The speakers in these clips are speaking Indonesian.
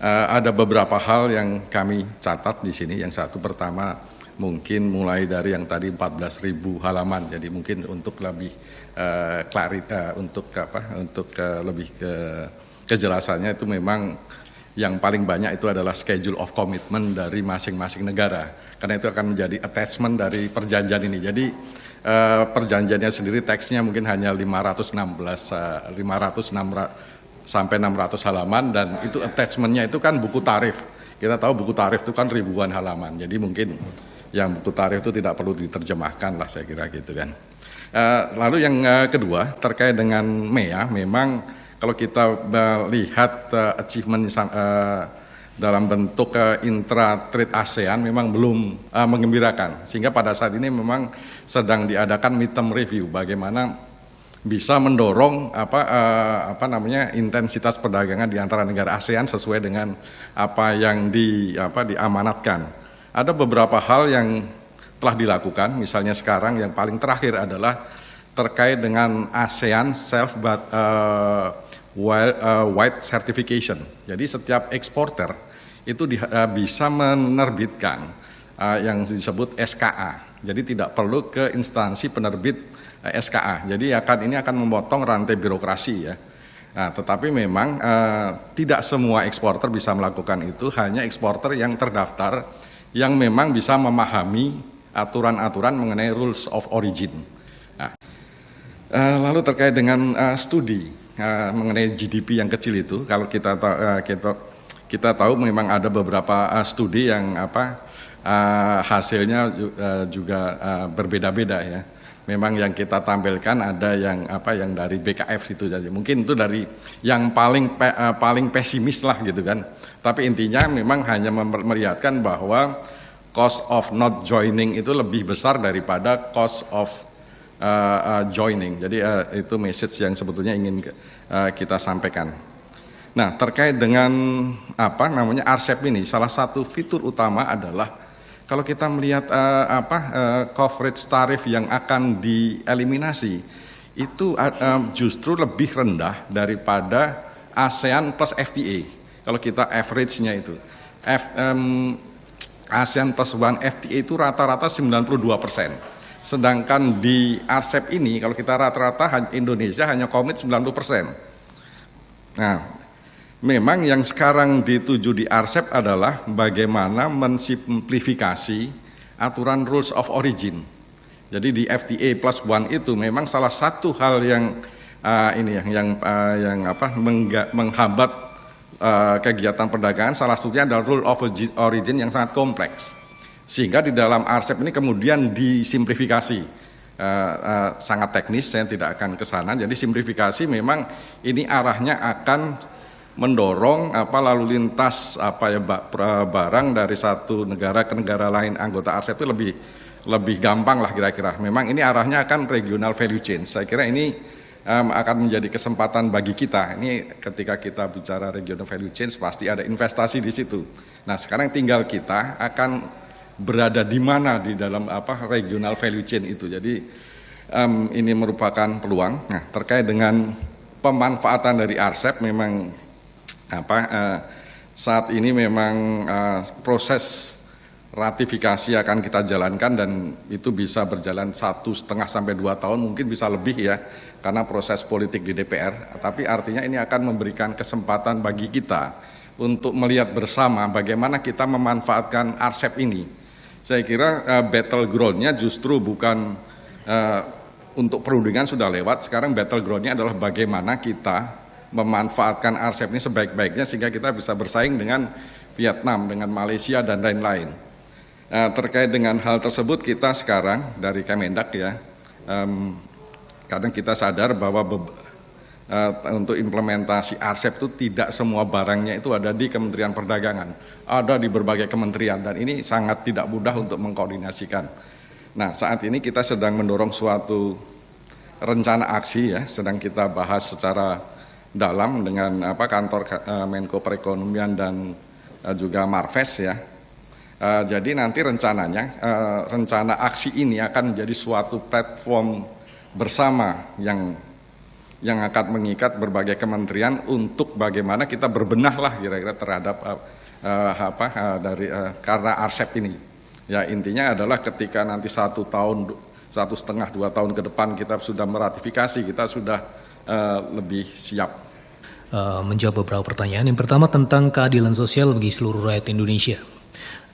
Ada beberapa hal yang kami catat di sini. Yang satu pertama mungkin mulai dari yang tadi 14.000 halaman. Jadi mungkin untuk lebih lebih ke kejelasannya itu memang yang paling banyak itu adalah schedule of commitment dari masing-masing negara. Karena itu akan menjadi attachment dari perjanjian ini. Jadi perjanjiannya sendiri teksnya mungkin hanya 500 sampai 600 halaman, dan itu attachmentnya itu kan buku tarif. Kita tahu buku tarif itu kan ribuan halaman, jadi mungkin yang buku tarif itu tidak perlu diterjemahkan lah, saya kira gitu kan. Lalu yang kedua terkait dengan MEA, memang kalau kita lihat achievement dalam bentuk intra-trade ASEAN memang belum menggembirakan, sehingga pada saat ini memang sedang diadakan midterm review bagaimana bisa mendorong intensitas perdagangan di antara negara ASEAN sesuai dengan apa yang diamanatkan. Ada beberapa hal yang telah dilakukan, misalnya sekarang yang paling terakhir adalah terkait dengan ASEAN Self Wide Certification. Jadi setiap eksporter itu bisa menerbitkan yang disebut SKA. Jadi tidak perlu ke instansi penerbit SKA. Jadi ini akan memotong rantai birokrasi ya. Nah, tetapi memang tidak semua eksporter bisa melakukan itu, hanya eksporter yang terdaftar yang memang bisa memahami aturan-aturan mengenai rules of origin. Nah, lalu terkait dengan studi mengenai GDP yang kecil itu, kalau kita tahu memang ada beberapa studi yang hasilnya juga berbeda-beda ya. Memang yang kita tampilkan ada yang dari BKF itu, jadi mungkin itu dari yang paling pesimis lah gitu kan. Tapi intinya memang hanya memperlihatkan bahwa cost of not joining itu lebih besar daripada cost of joining. Jadi itu message yang sebetulnya ingin kita sampaikan. Nah, terkait dengan RCEP ini, salah satu fitur utama adalah kalau kita melihat coverage tarif yang akan dieliminasi itu justru lebih rendah daripada ASEAN plus FTA. Kalau kita average-nya itu ASEAN plus One FTA itu rata-rata 92%. Sedangkan di RCEP ini kalau kita rata-rata Indonesia hanya komit 90%. Nah, memang yang sekarang dituju di RCEP adalah bagaimana mensimplifikasi aturan rules of origin. Jadi di FTA plus one itu memang salah satu hal yang menghambat kegiatan perdagangan, salah satunya adalah rule of origin yang sangat kompleks. Sehingga di dalam RCEP ini kemudian disimplifikasi. Sangat teknis, saya tidak akan ke sana. Jadi simplifikasi memang ini arahnya akan mendorong lalu lintas barang dari satu negara ke negara lain anggota RCEP itu lebih gampang lah kira-kira. Memang ini arahnya akan regional value chain. Saya kira ini akan menjadi kesempatan bagi kita. Ini ketika kita bicara regional value chain pasti ada investasi di situ. Nah, sekarang tinggal kita akan berada di mana di dalam regional value chain itu. Jadi ini merupakan peluang. Nah, terkait dengan pemanfaatan dari RCEP memang saat ini memang proses ratifikasi akan kita jalankan dan itu bisa berjalan 1,5 sampai 2 tahun, mungkin bisa lebih ya, karena proses politik di DPR. Tapi artinya ini akan memberikan kesempatan bagi kita untuk melihat bersama bagaimana kita memanfaatkan RCEP ini. Saya kira battleground-nya justru bukan untuk perundingan sudah lewat, sekarang battleground-nya adalah bagaimana kita memanfaatkan RCEP ini sebaik-baiknya sehingga kita bisa bersaing dengan Vietnam, dengan Malaysia dan lain-lain. Terkait dengan hal tersebut kita sekarang dari Kemendak ya, kadang kita sadar bahwa untuk implementasi RCEP itu tidak semua barangnya itu ada di Kementerian Perdagangan, ada di berbagai kementerian dan ini sangat tidak mudah untuk mengkoordinasikan. Nah, saat ini kita sedang mendorong suatu rencana aksi ya, sedang kita bahas secara dalam dengan kantor Menko Perekonomian dan juga Marves ya. Jadi nanti rencananya rencana aksi ini akan menjadi suatu platform bersama yang yang akan mengikat berbagai kementerian untuk bagaimana kita berbenah lah kira-kira terhadap karena RCEP ini. Ya intinya adalah ketika nanti 1 tahun, 1,5, 2 tahun ke depan kita sudah meratifikasi, kita sudah lebih siap. Menjawab beberapa pertanyaan. Yang pertama tentang keadilan sosial bagi seluruh rakyat Indonesia.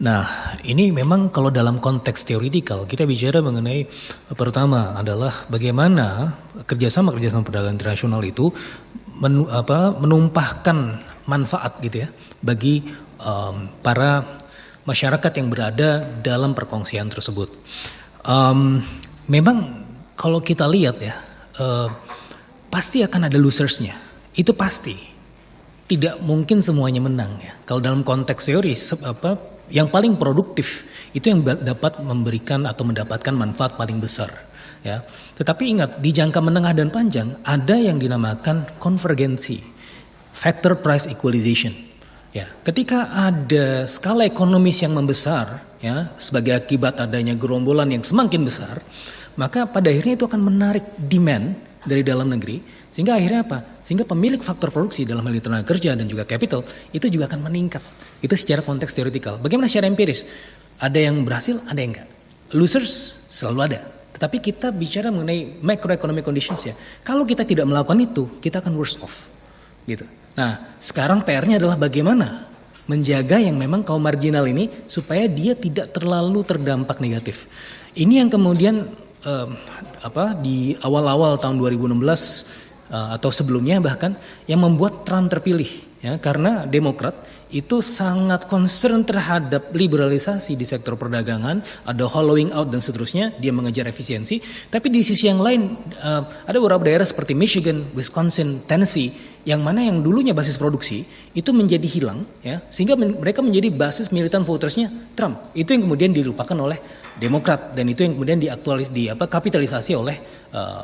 Nah, ini memang kalau dalam konteks teoritikal kita bicara mengenai pertama adalah bagaimana kerjasama perdagangan internasional itu menumpahkan manfaat gitu ya bagi para masyarakat yang berada dalam perkongsian tersebut. Memang kalau kita lihat ya pasti akan ada losersnya, itu pasti. Tidak mungkin semuanya menang ya. Kalau dalam konteks teori yang paling produktif itu yang dapat memberikan atau mendapatkan manfaat paling besar ya. Tetapi ingat di jangka menengah dan panjang ada yang dinamakan konvergensi, factor price equalization. Ya, ketika ada skala ekonomis yang membesar ya sebagai akibat adanya gerombolan yang semakin besar, maka pada akhirnya itu akan menarik demand dari dalam negeri sehingga akhirnya apa? Sehingga pemilik faktor produksi dalam hal ini tenaga kerja dan juga capital itu juga akan meningkat. Itu secara konteks teoritikal. Bagaimana secara empiris? Ada yang berhasil, ada yang enggak. Losers selalu ada. Tetapi kita bicara mengenai macroeconomic conditions ya. Kalau kita tidak melakukan itu, kita akan worse off. Gitu. Nah, sekarang PR-nya adalah bagaimana menjaga yang memang kaum marginal ini supaya dia tidak terlalu terdampak negatif. Ini yang kemudian di awal-awal tahun 2016 atau sebelumnya bahkan yang membuat Trump terpilih ya karena Demokrat itu sangat concern terhadap liberalisasi di sektor perdagangan, ada hollowing out dan seterusnya, dia mengejar efisiensi. Tapi di sisi yang lain ada beberapa daerah seperti Michigan, Wisconsin, Tennessee yang mana yang dulunya basis produksi itu menjadi hilang ya sehingga mereka menjadi basis militan votersnya Trump. Itu yang kemudian dilupakan oleh Demokrat dan itu yang kemudian kapitalisasi oleh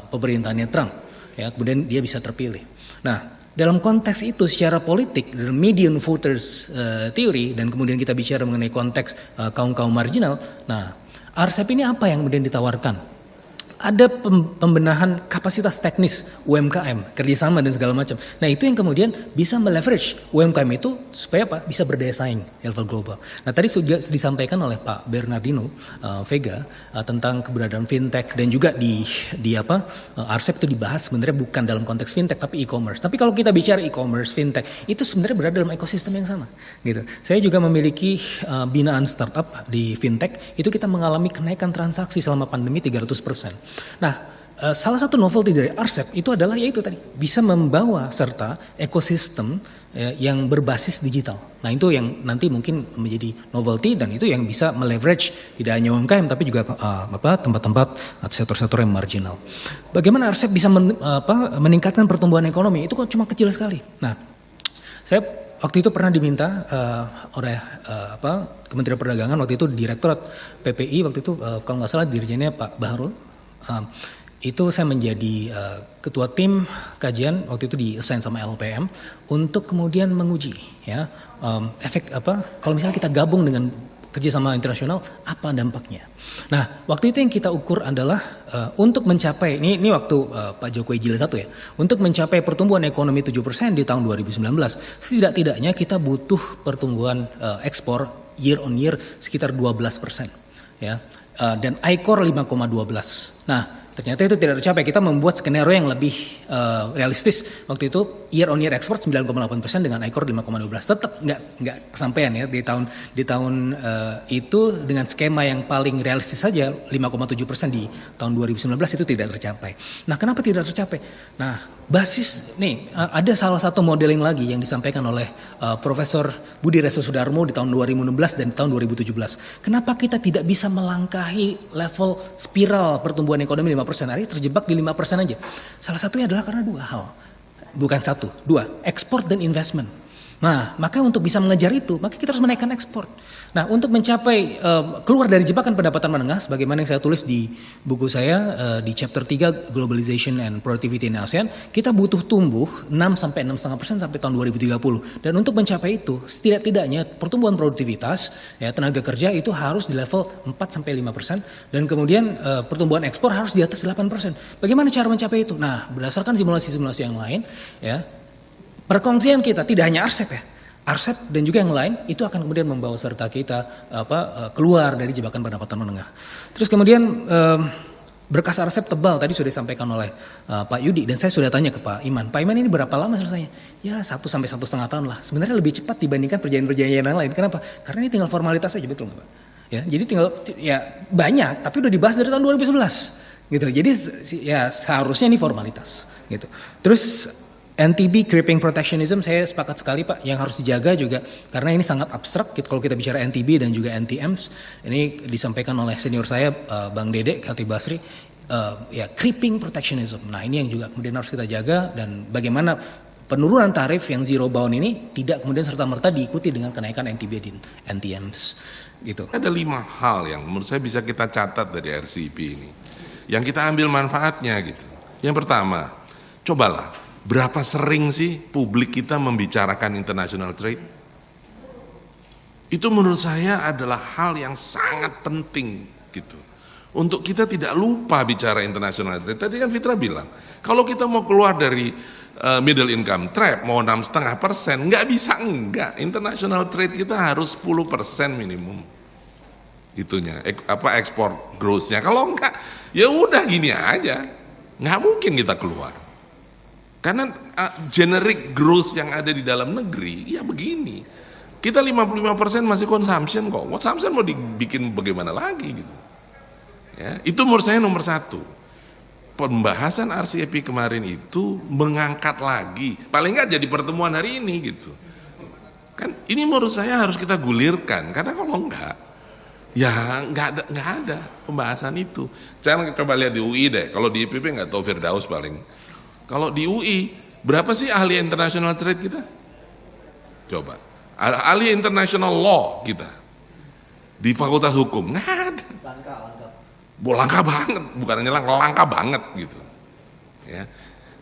pemerintahannya Trump. Ya, kemudian dia bisa terpilih. Nah, dalam konteks itu secara politik, dalam median voters theory dan kemudian kita bicara mengenai konteks kaum-kaum marginal. Nah, RCEP ini apa yang kemudian ditawarkan? Ada pembenahan kapasitas teknis UMKM, kerjasama dan segala macam. Nah itu yang kemudian bisa meleverage UMKM itu supaya apa? Bisa berdaya saing di level global. Nah tadi sudah disampaikan oleh Pak Bernardino Vega tentang keberadaan fintech dan juga di RCEP itu dibahas sebenarnya bukan dalam konteks fintech tapi e-commerce. Tapi kalau kita bicara e-commerce, fintech itu sebenarnya berada dalam ekosistem yang sama. Gitu. Saya juga memiliki binaan startup di fintech itu kita mengalami kenaikan transaksi selama pandemi 300%. Nah, salah satu novelty dari RCEP itu adalah yaitu tadi bisa membawa serta ekosistem yang berbasis digital. Nah, itu yang nanti mungkin menjadi novelty dan itu yang bisa meleverage tidak hanya UMKM tapi juga tempat-tempat atau sektor-sektor yang marginal. Bagaimana RCEP bisa meningkatkan pertumbuhan ekonomi? Itu kok cuma kecil sekali. Nah, saya waktu itu pernah diminta oleh Kementerian Perdagangan waktu itu Direktorat PPI waktu itu kalau nggak salah dirjennya Pak Bahrul. Itu saya menjadi ketua tim kajian waktu itu di-assign sama LPM untuk kemudian menguji ya efek kalau misalnya kita gabung dengan kerjasama internasional apa dampaknya. Nah waktu itu yang kita ukur adalah untuk mencapai ini waktu Pak Jokowi jilid 1 ya, untuk mencapai pertumbuhan ekonomi 7% di tahun 2019 setidak-tidaknya kita butuh pertumbuhan ekspor year on year sekitar 12% ya. Dan ICOR 5,12. Nah, ternyata itu tidak tercapai. Kita membuat skenario yang lebih realistis. Waktu itu year on year export 9,8% dengan ICOR 5,12. Tetap nggak kesampaian ya di tahun itu dengan skema yang paling realistis saja 5,7% di tahun 2019 itu tidak tercapai. Nah, kenapa tidak tercapai? Nah, basis nih ada salah satu modeling lagi yang disampaikan oleh Profesor Budi Reso Sudarmo di tahun 2016 dan tahun 2017. Kenapa kita tidak bisa melangkahi level spiral pertumbuhan ekonomi 5%? Hari terjebak di 5% aja. Salah satunya adalah karena dua hal. Bukan satu, dua, ekspor dan investment. Nah, maka untuk bisa mengejar itu, maka kita harus menaikkan ekspor. Nah, untuk mencapai keluar dari jebakan pendapatan menengah, sebagaimana yang saya tulis di buku saya di chapter 3 Globalization and Productivity in ASEAN, kita butuh tumbuh 6 sampai 6,5% sampai tahun 2030. Dan untuk mencapai itu, setidak-tidaknya pertumbuhan produktivitas ya tenaga kerja itu harus di level 4 sampai 5% dan kemudian pertumbuhan ekspor harus di atas 8%. Bagaimana cara mencapai itu? Nah, berdasarkan simulasi-simulasi yang lain ya, perkongsian kita tidak hanya Arsep ya, Arsep dan juga yang lain itu akan kemudian membawa serta kita keluar dari jebakan pendapatan menengah. Terus kemudian berkas Arsep tebal tadi sudah disampaikan oleh Pak Yudi dan saya sudah tanya ke Pak Iman. Pak Iman ini berapa lama selesainya? Ya 1 sampai 1,5 tahun lah. Sebenarnya lebih cepat dibandingkan perjanjian-perjanjian yang lain. Kenapa? Karena ini tinggal formalitas saja, betul nggak Pak? Ya, jadi tinggal ya banyak tapi udah dibahas dari tahun 2011 gitu. Jadi ya seharusnya ini formalitas gitu. Terus NTB Creeping Protectionism saya sepakat sekali Pak, yang harus dijaga juga karena ini sangat abstrak gitu, kalau kita bicara NTB dan juga NTMs. Ini disampaikan oleh senior saya Bang Dede Khatib Basri, ya creeping protectionism. Nah, ini yang juga kemudian harus kita jaga dan bagaimana penurunan tarif yang zero bound ini tidak kemudian serta-merta diikuti dengan kenaikan NTB dan NTMs gitu. Ada 5 hal yang menurut saya bisa kita catat dari RCEP ini, yang kita ambil manfaatnya gitu. Yang pertama, cobalah berapa sering sih publik kita membicarakan international trade? Itu menurut saya adalah hal yang sangat penting gitu. Untuk kita tidak lupa bicara international trade. Tadi kan Fitra bilang, kalau kita mau keluar dari middle income trap, mau 6,5%, nggak bisa enggak. International trade kita harus 10% minimum. Itunya, ekspor growth-nya. Kalau enggak, ya udah gini aja. Nggak mungkin kita keluar. Karena generic growth yang ada di dalam negeri, ya begini. Kita 55% masih consumption kok. Consumption mau dibikin bagaimana lagi gitu. Ya, itu menurut saya nomor 1. Pembahasan RCEP kemarin itu mengangkat lagi. Paling nggak jadi pertemuan hari ini gitu. Kan ini menurut saya harus kita gulirkan. Karena kalau enggak, ya nggak ada pembahasan itu. Sekarang coba lihat di UI deh. Kalau di IPB nggak tahu Firdaus paling. Kalau di UI, berapa sih ahli international trade kita? Coba. Ahli international law kita. Di fakultas hukum, nggak ada. Langka banget, bukan hanya langka banget gitu. Ya.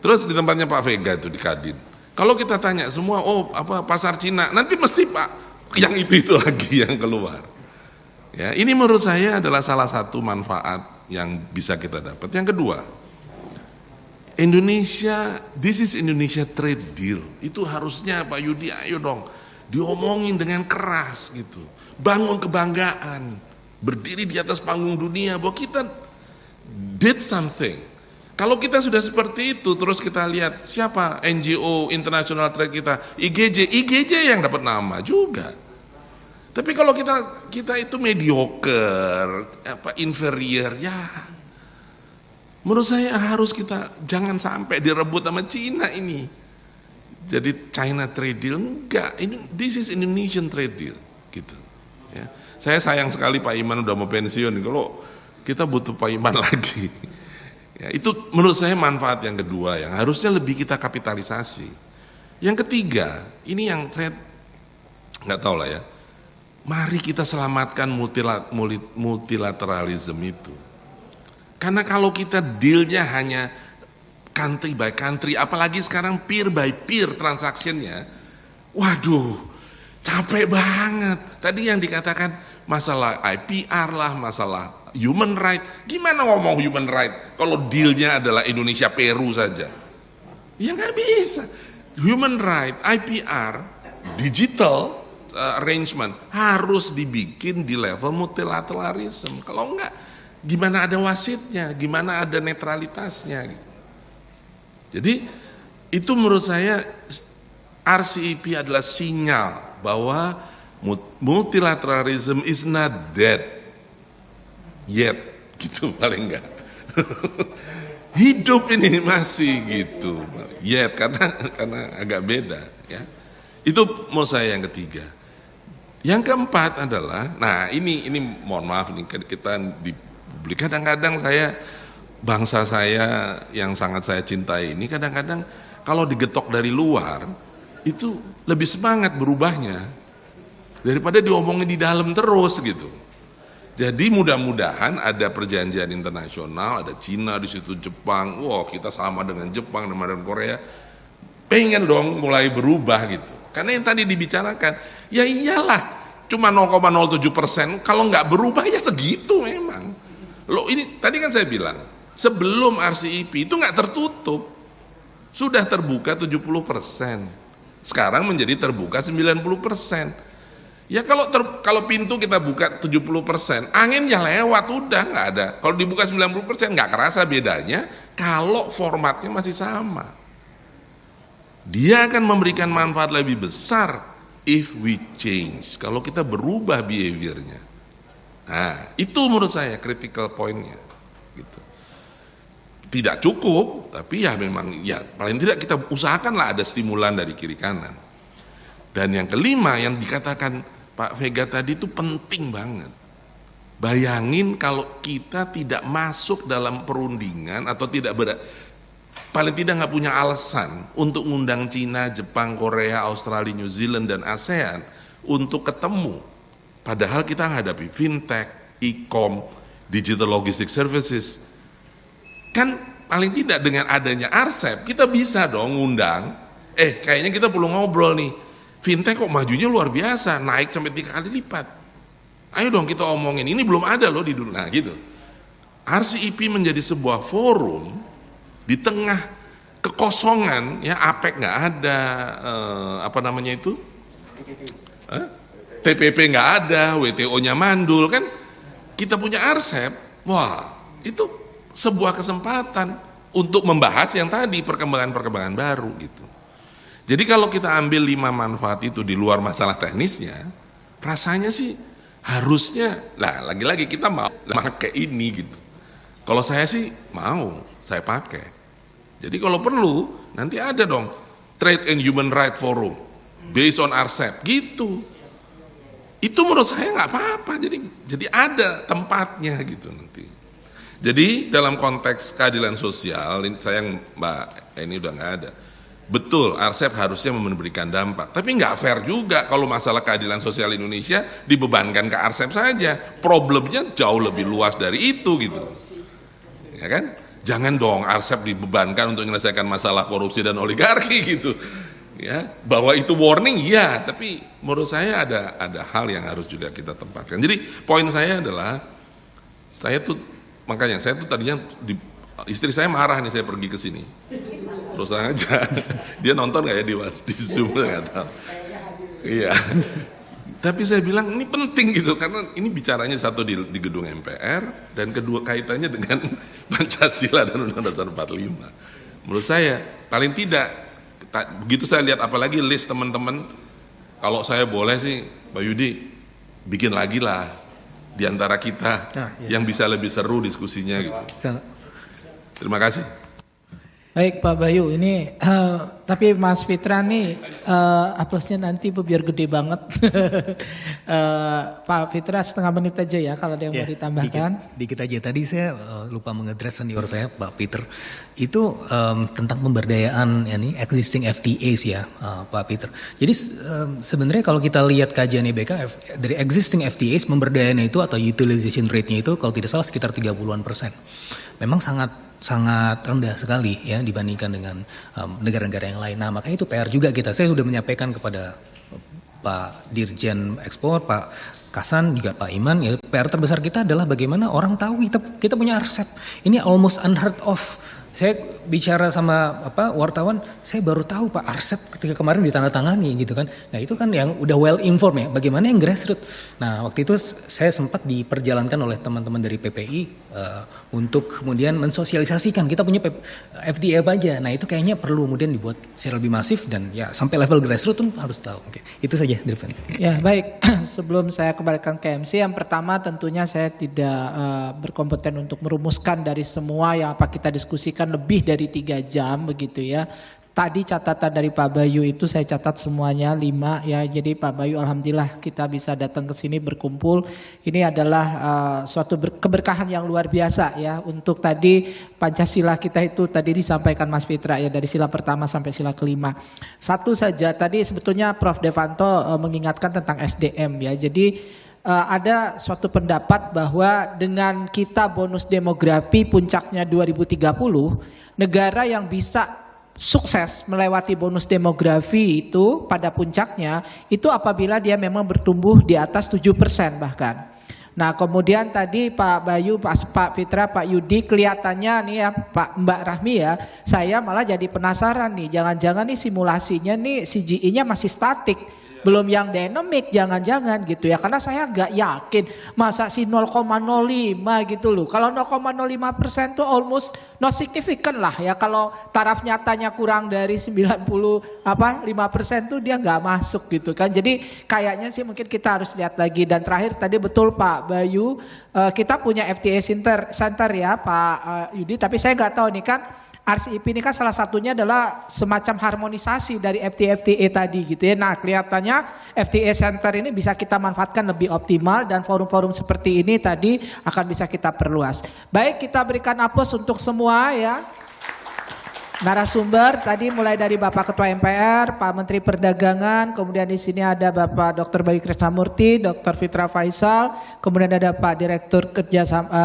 Terus di tempatnya Pak Vega itu di Kadin. Kalau kita tanya semua, pasar Cina, nanti mesti Pak, yang itu lagi yang keluar. Ya, ini menurut saya adalah salah satu manfaat yang bisa kita dapat. Yang kedua, Indonesia, this is Indonesia trade deal. Itu harusnya Pak Yudi, ayo dong, diomongin dengan keras gitu. Bangun kebanggaan, berdiri di atas panggung dunia bahwa kita did something. Kalau kita sudah seperti itu, terus kita lihat siapa NGO international trade kita, IGJ yang dapat nama juga. Tapi kalau kita itu mediocre, inferior, ya. Menurut saya harus kita jangan sampai direbut sama Cina ini. Jadi China trade deal enggak, ini this is Indonesian trade deal gitu. Ya. Saya sayang sekali Pak Iman udah mau pensiun. Kalau kita butuh Pak Iman lagi. Ya, itu menurut saya manfaat yang kedua yang harusnya lebih kita kapitalisasi. Yang ketiga, ini yang saya nggak tahu lah ya. Mari kita selamatkan multilateralism itu. Karena kalau kita dealnya hanya country by country, apalagi sekarang peer by peer transactionnya, waduh, capek banget. Tadi yang dikatakan masalah IPR lah, masalah human right. Gimana ngomong human right kalau dealnya adalah Indonesia Peru saja? Ya nggak bisa. Human right, IPR, digital arrangement harus dibikin di level multilateralism. Kalau enggak, gimana ada wasitnya, gimana ada netralitasnya. Jadi itu menurut saya RCEP adalah sinyal bahwa multilateralism is not dead yet, gitu paling enggak. Hidup ini masih gitu, yet karena agak beda ya. Itu menurut saya yang ketiga. Yang keempat adalah, nah ini mohon maaf nih kita di publik kadang-kadang bangsa saya yang sangat saya cintai ini kadang-kadang kalau digetok dari luar itu lebih semangat berubahnya daripada diomongin di dalam terus gitu. Jadi mudah-mudahan ada perjanjian internasional, ada Cina di situ, Jepang, wah kita sama dengan Jepang dengan Korea, pengen dong mulai berubah gitu. Karena yang tadi dibicarakan, ya iyalah, cuma 0,07%, kalau nggak berubah ya segitu memang. Loh ini tadi kan saya bilang, sebelum RCEP itu nggak tertutup, sudah terbuka 70%, sekarang menjadi terbuka 90%. Ya kalau pintu kita buka 70%, angin ya lewat, udah nggak ada. Kalau dibuka 90% nggak kerasa bedanya kalau formatnya masih sama. Dia akan memberikan manfaat lebih besar if we change, kalau kita berubah behaviornya. Nah, itu menurut saya critical point-nya. Gitu. Tidak cukup, tapi ya memang ya paling tidak kita usahakanlah ada stimulan dari kiri kanan. Dan yang kelima yang dikatakan Pak Vega tadi itu penting banget. Bayangin kalau kita tidak masuk dalam perundingan atau paling tidak nggak punya alasan untuk ngundang Cina, Jepang, Korea, Australia, New Zealand, dan ASEAN untuk ketemu. Padahal kita menghadapi fintech, e-com, digital logistic services. Kan paling tidak dengan adanya RCEP, kita bisa dong ngundang, kayaknya kita perlu ngobrol nih. Fintech kok majunya luar biasa, naik sampai 3 kali lipat. Ayo dong kita omongin, ini belum ada loh di dunia. Nah gitu. RCEP menjadi sebuah forum di tengah kekosongan, ya APEC nggak ada, TPP nggak ada, WTO-nya mandul kan. Kita punya RCEP, wah itu sebuah kesempatan untuk membahas yang tadi perkembangan-perkembangan baru gitu. Jadi kalau kita ambil 5 manfaat itu di luar masalah teknisnya, rasanya sih harusnya, lagi-lagi kita mau pakai ini gitu. Kalau saya sih mau, saya pakai. Jadi kalau perlu, nanti ada dong Trade and Human Rights Forum, based on RCEP, gitu. Itu menurut saya nggak apa-apa, jadi ada tempatnya gitu nanti. Jadi dalam konteks keadilan sosial, sayang Mbak, ini udah nggak ada. Betul, RCEP harusnya memberikan dampak. Tapi nggak fair juga kalau masalah keadilan sosial Indonesia dibebankan ke RCEP saja. Problemnya jauh lebih luas dari itu gitu. Ya kan? Jangan dong RCEP dibebankan untuk menyelesaikan masalah korupsi dan oligarki gitu. Ya, bahwa itu warning ya, tapi menurut saya ada hal yang harus juga kita tempatkan. Jadi poin saya adalah makanya saya tuh tadinya istri saya marah nih saya pergi ke sini. Terus aja, dia nonton nggak ya di Zoom, nggak tahu. Iya. Tapi saya bilang ini penting gitu karena ini bicaranya satu di gedung MPR dan kedua kaitannya dengan Pancasila dan Undang-Undang Dasar 45. Menurut saya paling tidak begitu saya lihat apalagi list teman-teman, kalau saya boleh sih Pak Yudi bikin lagi lah di antara kita yang bisa lebih seru diskusinya gitu. Terima kasih. Baik Pak Bayu, ini tapi Mas Fitra nih aplausnya nanti biar gede banget. Pak Fitra setengah menit aja ya kalau ada yang mau ditambahkan. Dikit aja, tadi saya lupa mengadres senior saya Pak Peter. Itu tentang pemberdayaan existing FTAs ya Pak Peter. Jadi sebenarnya kalau kita lihat kajian BKF dari existing FTAs pemberdayaannya itu atau utilization rate-nya itu kalau tidak salah sekitar 30%. Memang sangat rendah sekali ya dibandingkan dengan negara-negara yang lain. Nah makanya itu PR juga kita. Saya sudah menyampaikan kepada Pak Dirjen Ekspor, Pak Kasan, juga Pak Iman. Ya, PR terbesar kita adalah bagaimana orang tahu kita punya RCEP. Ini almost unheard of. Saya bicara sama wartawan, saya baru tahu Pak RCEP ketika kemarin ditandatangani gitu kan. Nah itu kan yang udah well informed ya. Bagaimana yang grassroots? Nah waktu itu saya sempat diperjalankan oleh teman-teman dari PPI untuk kemudian mensosialisasikan kita punya FTA apa aja. Nah itu kayaknya perlu kemudian dibuat secara lebih masif dan ya sampai level grassroots pun harus tahu. Oke, itu saja Dirvan. Ya baik, sebelum saya kembalikan ke MC, yang pertama tentunya saya tidak berkompeten untuk merumuskan dari semua yang apa kita diskusikan lebih dari 3 jam begitu ya. tadi catatan dari Pak Bayu itu saya catat semuanya 5 ya. Jadi Pak Bayu alhamdulillah kita bisa datang ke sini berkumpul. Ini adalah suatu keberkahan yang luar biasa ya untuk tadi Pancasila kita itu tadi disampaikan Mas Fitra ya dari sila pertama sampai sila kelima. Satu saja tadi sebetulnya Prof Devanto mengingatkan tentang SDM ya. Jadi ada suatu pendapat bahwa dengan kita bonus demografi puncaknya 2030, negara yang bisa sukses melewati bonus demografi itu pada puncaknya itu apabila dia memang bertumbuh di atas 7% bahkan. Nah kemudian tadi Pak Bayu, Pak Fitra, Pak Yudi kelihatannya nih ya Pak Mbak Rahmi ya, saya malah jadi penasaran nih, jangan-jangan nih simulasinya nih CGI-nya masih statik. Belum yang dynamic, jangan-jangan gitu ya. Karena saya nggak yakin masa sih 0,05 gitu loh. Kalau 0,05% tuh almost no significant lah ya. Kalau taraf nyatanya kurang dari 5% tuh dia nggak masuk gitu kan. Jadi kayaknya sih mungkin kita harus lihat lagi. Dan terakhir tadi betul Pak Bayu, kita punya FTA Center ya Pak Yudi. Tapi saya nggak tahu nih kan. RCEP ini kan salah satunya adalah semacam harmonisasi dari FTA tadi gitu ya. Nah kelihatannya FTA Center ini bisa kita manfaatkan lebih optimal dan forum-forum seperti ini tadi akan bisa kita perluas. Baik, kita berikan aplaus untuk semua ya. Narasumber tadi mulai dari Bapak Ketua MPR, Pak Menteri Perdagangan, kemudian di sini ada Bapak Dr. Bayu Krisnamurti, Dr. Fitra Faisal, kemudian ada Pak Direktur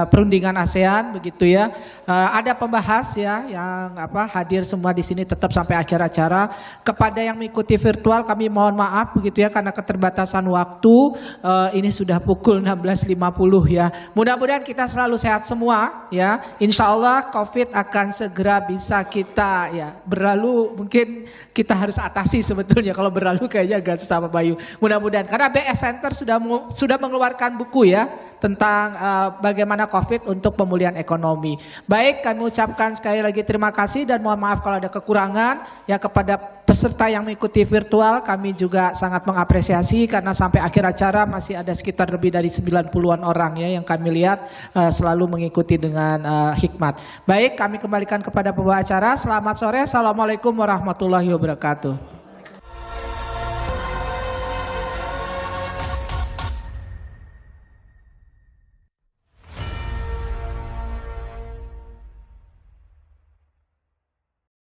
Perundingan ASEAN begitu ya. Ada pembahas ya yang hadir semua di sini tetap sampai akhir acara. Kepada yang mengikuti virtual kami mohon maaf begitu ya karena keterbatasan waktu. Ini sudah pukul 16.50 ya. Mudah-mudahan kita selalu sehat semua ya. Insya Allah COVID akan segera bisa kita ya berlalu, mungkin kita harus atasi sebetulnya kalau berlalu kayaknya agak susah Pak Bayu. Mudah-mudahan karena BS Center sudah mengeluarkan buku ya tentang bagaimana COVID untuk pemulihan ekonomi. Baik, kami ucapkan sekali lagi terima kasih dan mohon maaf kalau ada kekurangan ya. Kepada peserta yang mengikuti virtual kami juga sangat mengapresiasi karena sampai akhir acara masih ada sekitar lebih dari 90-an orang ya yang kami lihat selalu mengikuti dengan hikmat. Baik, kami kembalikan kepada pembawa acara. Selamat sore, assalamualaikum warahmatullahi wabarakatuh.